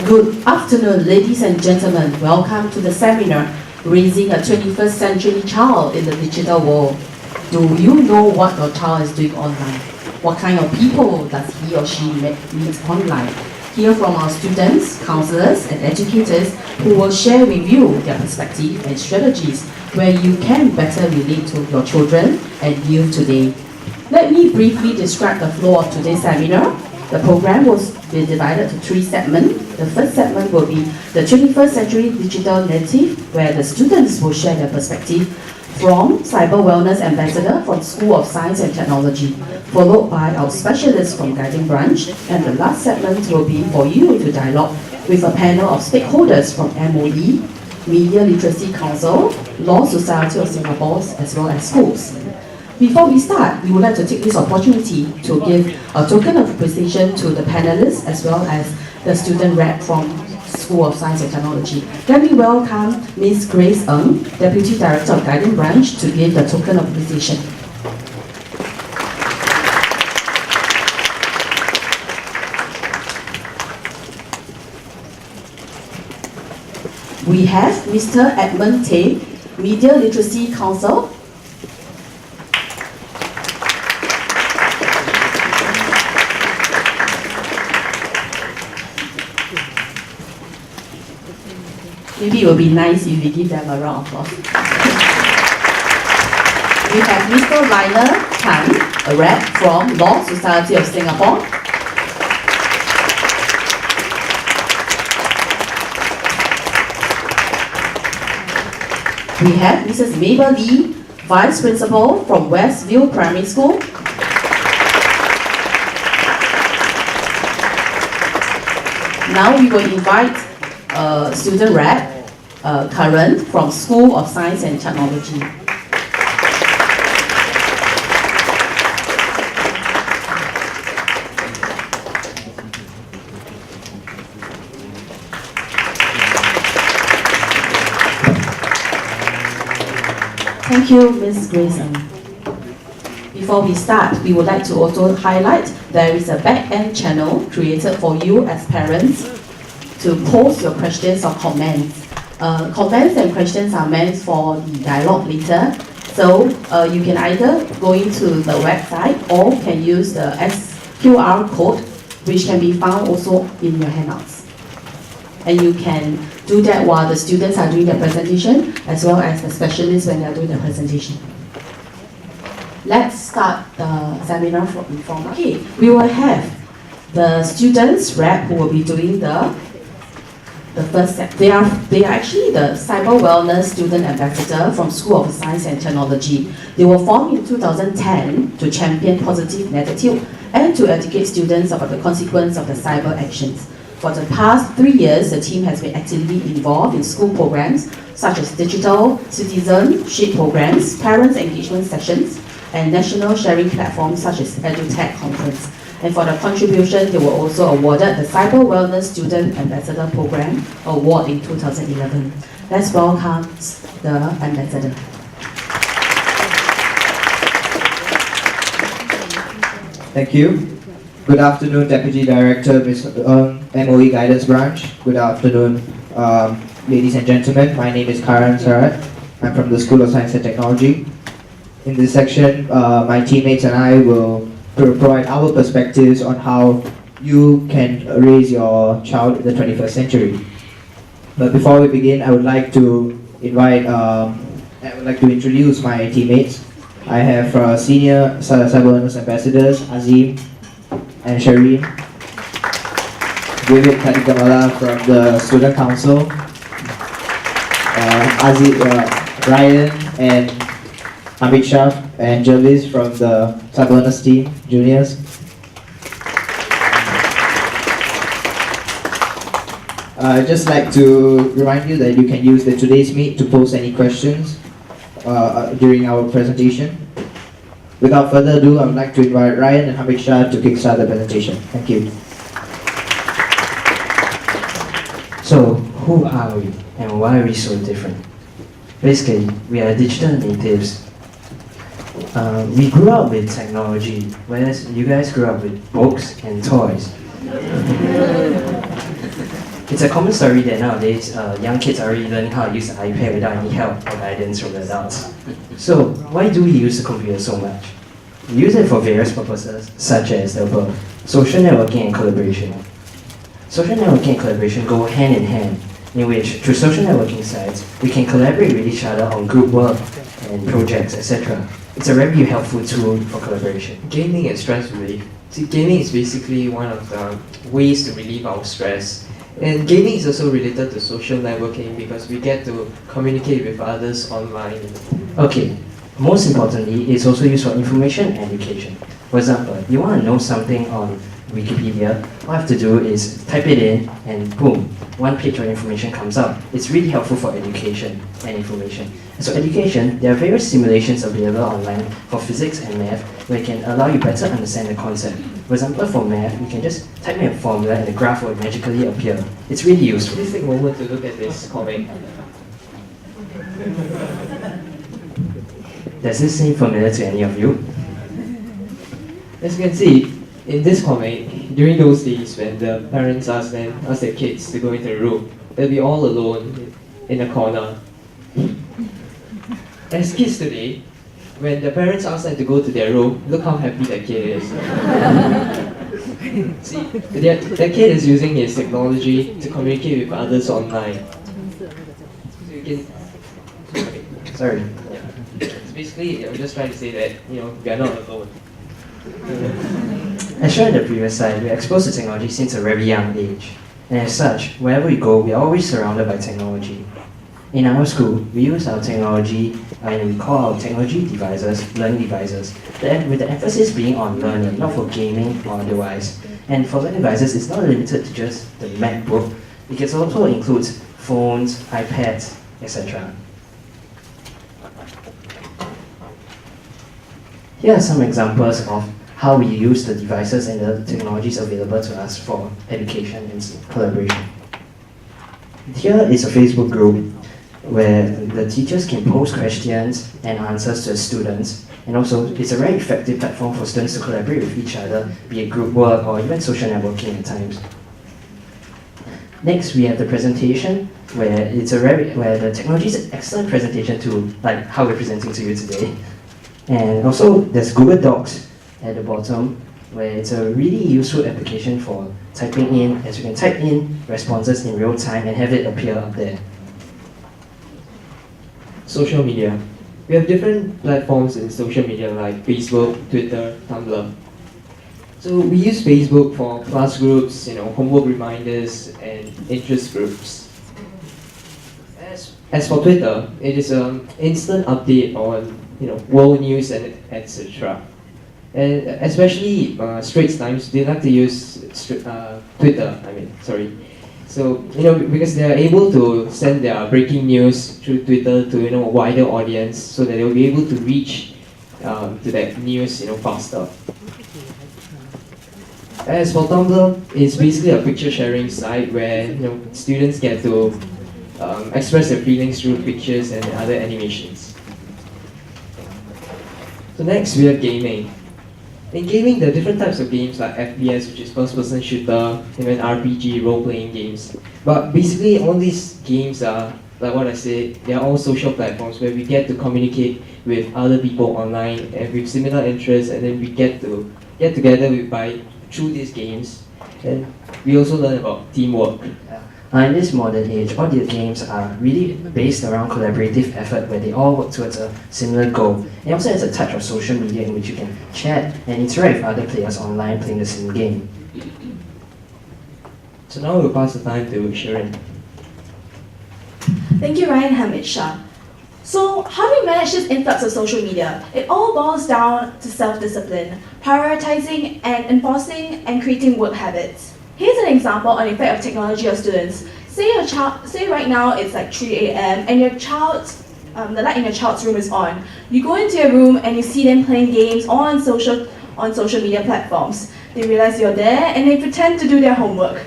Good afternoon, ladies and gentlemen. Welcome to the seminar, Raising a 21st Century Child in the Digital World. Do you know what your child is doing online? What kind of people does he or she meet online? Hear from our students, counselors, and educators who will share with you their perspective and strategies where you can better relate to your children and youth today. Let me briefly describe the flow of today's seminar. The program will be divided to 3 segments. The first segment will be the 21st Century Digital Native, where the students will share their perspective from Cyber Wellness Ambassador from School of Science and Technology, followed by our specialists from Guiding Branch, and the last segment will be for you to dialogue with a panel of stakeholders from MOE, Media Literacy Council, Law Society of Singapore, as well as schools. Before we start, we would like to take this opportunity to give a token of appreciation to the panelists as well as the student rep from School of Science and Technology. Let me welcome Ms. Grace Ng, Deputy Director of Guiding Branch, to give the token of appreciation. We have Mr. Edmund Tay, Media Literacy Council. Maybe it will be nice if we give them a round of applause. We have Mr. Lionel Chan, a rep from Law Society of Singapore. We have Mrs. Mabel Lee, Vice Principal from Westview Primary School. Now we will invite student rep, Karan from School of Science and Technology. Thank you, Ms. Grayson. Before we start, we would like to also highlight there is a back-end channel created for you as parents to post your questions or comments. Comments and questions are meant for the dialogue later. So you can either go into the website or can use the QR code, which can be found also in your handouts. And you can do that while the students are doing their presentation, as well as the specialists when they are doing their presentation. Let's start the seminar from. Okay, we will have the students rep who will be doing the first set. They are actually the Cyber Wellness Student Ambassador from School of Science and Technology. They were formed in 2010 to champion positive attitude and to educate students about the consequence of the cyber actions. For the past 3 years, the team has been actively involved in school programs such as digital citizenship programs, parents engagement sessions, and national sharing platforms such as EduTech Conference. And for the contribution, they were also awarded the Cyber Wellness Student Ambassador Program Award in 2011. Let's welcome the Ambassador. Thank you. Good afternoon, Deputy Director, Ms. MOE Guidance Branch. Good afternoon, ladies and gentlemen. My name is Karan Sarat. I'm from the School of Science and Technology. In this section, my teammates and I will provide our perspectives on how you can raise your child in the 21st century. But before we begin, I would like to introduce my teammates. I have senior Cyber Wellness Ambassadors, Azim and Shireen, David Kadikamala from the Student Council, Ryan and Hamid Shah and Jervis from the Cyber Wellness team, juniors. I'd just like to remind you that you can use the Today's Meet to post any questions during our presentation. Without further ado, I would like to invite Ryan and Hamid Shah to kickstart the presentation. Thank you. So, who are we and why are we so different? Basically, we are digital natives. We grew up with technology, whereas you guys grew up with books and toys. It's a common story that nowadays young kids are already learning how to use the iPad without any help or guidance from the adults. So why do we use the computer so much? We use it for various purposes, such as the above: social networking and collaboration. Social networking and collaboration go hand in hand, in which, through social networking sites, we can collaborate with each other on group work and projects, etc. It's a very helpful tool for collaboration. Gaming and stress relief. See, gaming is basically one of the ways to relieve our stress. And gaming is also related to social networking because we get to communicate with others online. Okay, most importantly, it's also used for information and education. For example, you want to know something on Wikipedia, all you have to do is type it in and boom, one page of information comes out. It's really helpful for education and information. So education, there are various simulations available online for physics and math where it can allow you better understand the concept. For example, for math, you can just type in a formula and the graph will magically appear. It's really useful. Please take a moment to look at this comic. Does this seem familiar to any of you? As you can see, in this comic, during those days when the parents ask their kids to go into a room, they'll be all alone in a corner. As kids today, when the parents ask them to go to their room, look how happy that kid is. See, that kid is using his technology to communicate with others online. So you can, Sorry. yeah. So basically, I'm just trying to say that we are not alone. As shown in the previous slide, we are exposed to technology since a very young age. And as such, wherever we go, we are always surrounded by technology. In our school, we use our technology and we call our technology devices learning devices, with the emphasis being on learning, not for gaming or otherwise. And for learning devices, it's not limited to just the MacBook. It can also include phones, iPads, etc. Here are some examples of how we use the devices and the technologies available to us for education and collaboration. Here is a Facebook group where the teachers can post questions and answers to the students, and also it's a very effective platform for students to collaborate with each other, be it group work or even social networking at times. Next, we have the presentation, where the technology is an excellent presentation tool, like how we're presenting to you today. And also, there's Google Docs at the bottom, where it's a really useful application for typing in, as you can type in responses in real time and have it appear up there. Social media. We have different platforms in social media like Facebook, Twitter, Tumblr. So we use Facebook for class groups, homework reminders, and interest groups. As for Twitter, it is an instant update on world news and etc. And especially Straits Times, they like to use Twitter. So because they are able to send their breaking news through Twitter to a wider audience, so that they will be able to reach to that news faster. As for Tumblr, it's basically a picture sharing site where students get to express their feelings through pictures and other animations. So next we have gaming. In gaming, there are different types of games like FPS, which is first-person shooter, even RPG, role-playing games. But basically, all these games are, like what I said, they are all social platforms where we get to communicate with other people online and with similar interests, and then we get to get together through these games, and we also learn about teamwork. In this modern age, all the games are really based around collaborative effort where they all work towards a similar goal. It also has a touch of social media in which you can chat and interact with other players online playing the same game. So now we'll pass the time to Sharon. Thank you, Ryan Hamid Shah. So, how do we manage this influx of social media? It all boils down to self-discipline, prioritizing and enforcing and creating work habits. Here's an example on the effect of technology on students. Say right now it's like 3 a.m. and the light in your child's room is on. You go into your room and you see them playing games on social media platforms. They realize you're there and they pretend to do their homework.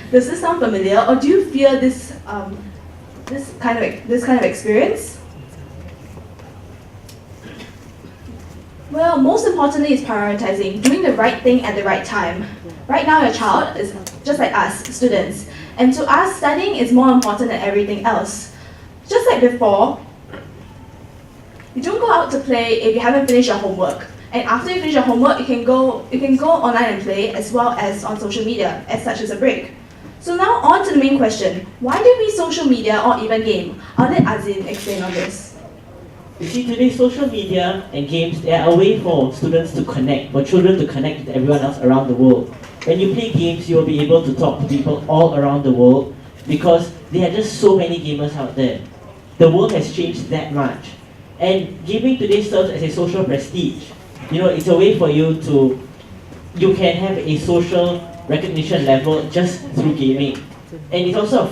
Does this sound familiar, or do you fear this kind of experience? Well, most importantly is prioritizing, doing the right thing at the right time. Right now, your child is just like us, students, and to us, studying is more important than everything else. Just like before, you don't go out to play if you haven't finished your homework. And after you finish your homework, you can go online and play as well as on social media, as such as a break. So now on to the main question: why do we social media or even game? I'll let Azim explain on this. You see, today social media and games, they are a way for students to connect, for children to connect with everyone else around the world. When you play games, you will be able to talk to people all around the world because there are just so many gamers out there. The world has changed that much. And gaming today serves as a social prestige. You know, it's a way for you you can have a social recognition level just through gaming. And it's also a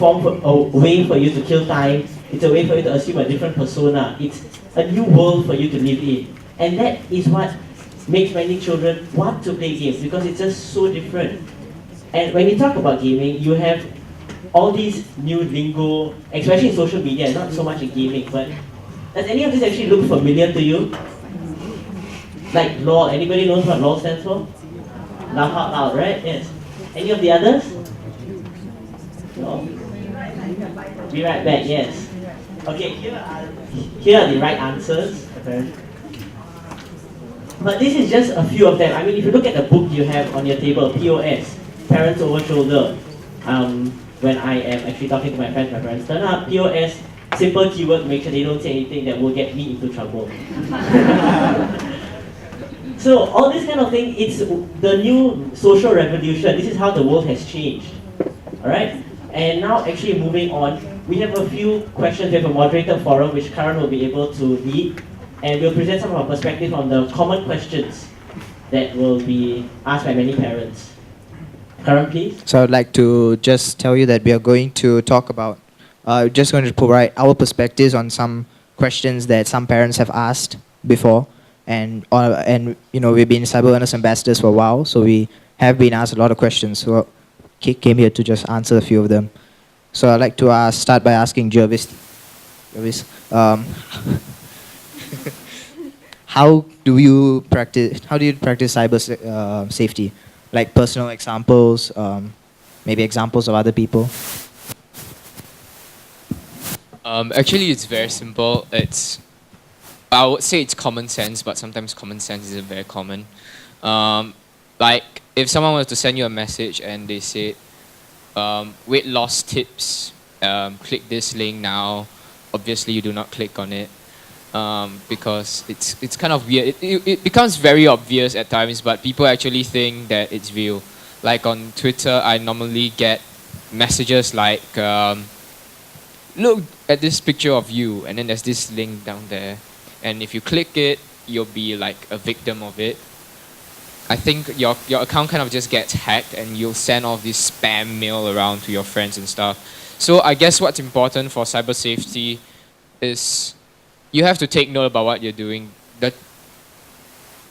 way for you to kill time. It's a way for you to assume a different persona. It's a new world for you to live in. And that is what makes many children want to play games because it's just so different. And when you talk about gaming, you have all these new lingo, especially in social media, not so much in gaming, but does any of this actually look familiar to you? Like LOL, anybody knows what LOL stands for? Laugh out loud, right? Yes. Any of the others? No. Be right back, yes. Okay, here are the right answers, apparently. But this is just a few of them. I mean, if you look at the book you have on your table, POS, Parents Over Shoulder. When I am actually talking to my parents turn up, POS, simple keyword, make sure they don't say anything that will get me into trouble. So all this kind of thing, it's the new social revolution. This is how the world has changed. Alright? And now actually moving on, we have a few questions. We have a moderator forum which Karan will be able to lead. And we'll present some of our perspective on the common questions that will be asked by many parents. Karan, please. So I'd like to just tell you that we are going to talk about, just going to provide our perspectives on some questions that some parents have asked before. And you know, we've been Cyber Awareness Ambassadors for a while, so we have been asked a lot of questions. So came here to just answer a few of them. So I'd like to start by asking Jervis, how do you practice cyber safety? Like personal examples, maybe examples of other people. Actually, it's very simple. I would say it's common sense, but sometimes common sense isn't very common. Like, if someone was to send you a message and they said, weight loss tips, click this link now, obviously you do not click on it, because it's kind of weird. It becomes very obvious at times, but people actually think that it's real. Like on Twitter, I normally get messages like, look at this picture of you, and then there's this link down there. And if you click it, you'll be like a victim of it. I think your account kind of just gets hacked and you'll send all this spam mail around to your friends and stuff. So I guess what's important for cyber safety is you have to take note about what you're doing. That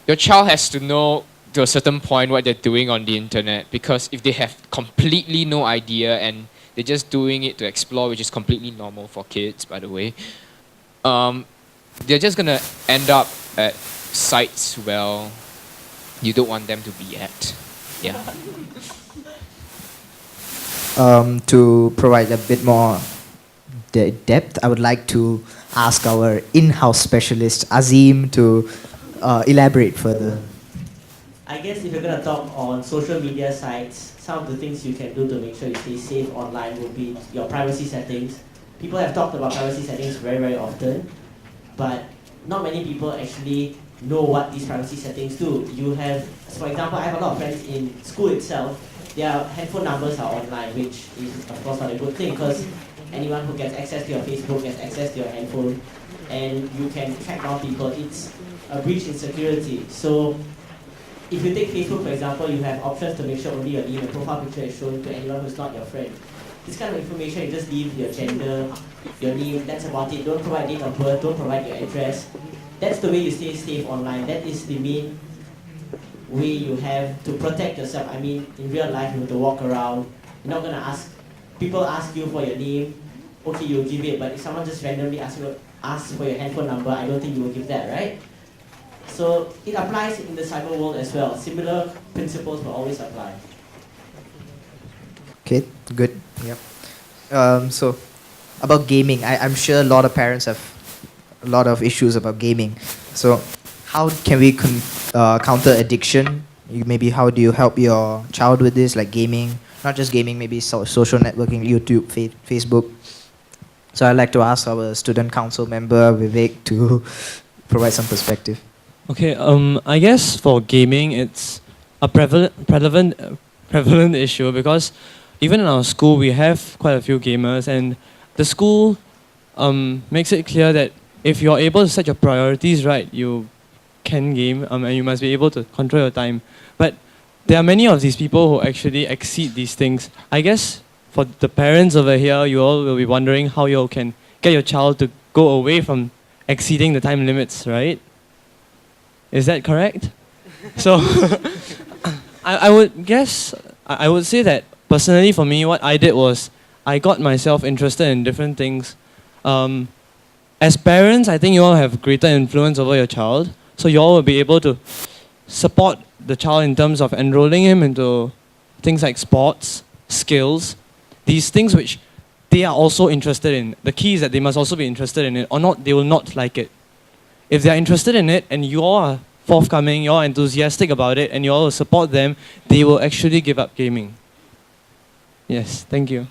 your child has to know to a certain point what they're doing on the internet, because if they have completely no idea and they're just doing it to explore, which is completely normal for kids, by the way, they're just gonna end up at sites where you don't want them to be at. Yeah. To provide a bit more depth, I would like to ask our in-house specialist, Azim, to elaborate further. I guess if you're going to talk on social media sites, some of the things you can do to make sure you stay safe online would be your privacy settings. People have talked about privacy settings very, very often, but not many people actually know what these privacy settings do. You have, for example, I have a lot of friends in school itself, their handphone numbers are online, which is of course not a good thing, because anyone who gets access to your Facebook gets access to your handphone, and you can track down people. It's a breach in security. So if you take Facebook, for example, you have options to make sure only your name and profile picture is shown to anyone who's not your friend. This kind of information, you just leave your gender, your name, that's about it. Don't provide date of birth, don't provide your address. That's the way you stay safe online. That is the main way you have to protect yourself. I mean, in real life, you have to walk around. You're not going to people ask you for your name, okay, you'll give it, but if someone just randomly asks for your handphone number, I don't think you will give that, right? So it applies in the cyber world as well. Similar principles will always apply. Okay, good. Yep. So, about gaming, I'm sure a lot of parents have a lot of issues about gaming. So, how can we counter addiction? Maybe how do you help your child with this, like gaming? Not just gaming, maybe social networking, YouTube, Facebook. So, I'd like to ask our student council member Vivek to provide some perspective. Okay, I guess for gaming, it's a prevalent issue because even in our school, we have quite a few gamers, and the school makes it clear that if you're able to set your priorities right, you can game, and you must be able to control your time. But there are many of these people who actually exceed these things. I guess for the parents over here, you all will be wondering how you all can get your child to go away from exceeding the time limits, right? Is that correct? So, I would guess, I would say that personally for me, what I did was I got myself interested in different things. As parents, I think you all have greater influence over your child. So you all will be able to support the child in terms of enrolling him into things like sports, skills, these things which they are also interested in. The key is that they must also be interested in it, or not, they will not like it. If they are interested in it and you all are forthcoming, you all are enthusiastic about it, and you all will support them, they will actually give up gaming. Yes, thank you.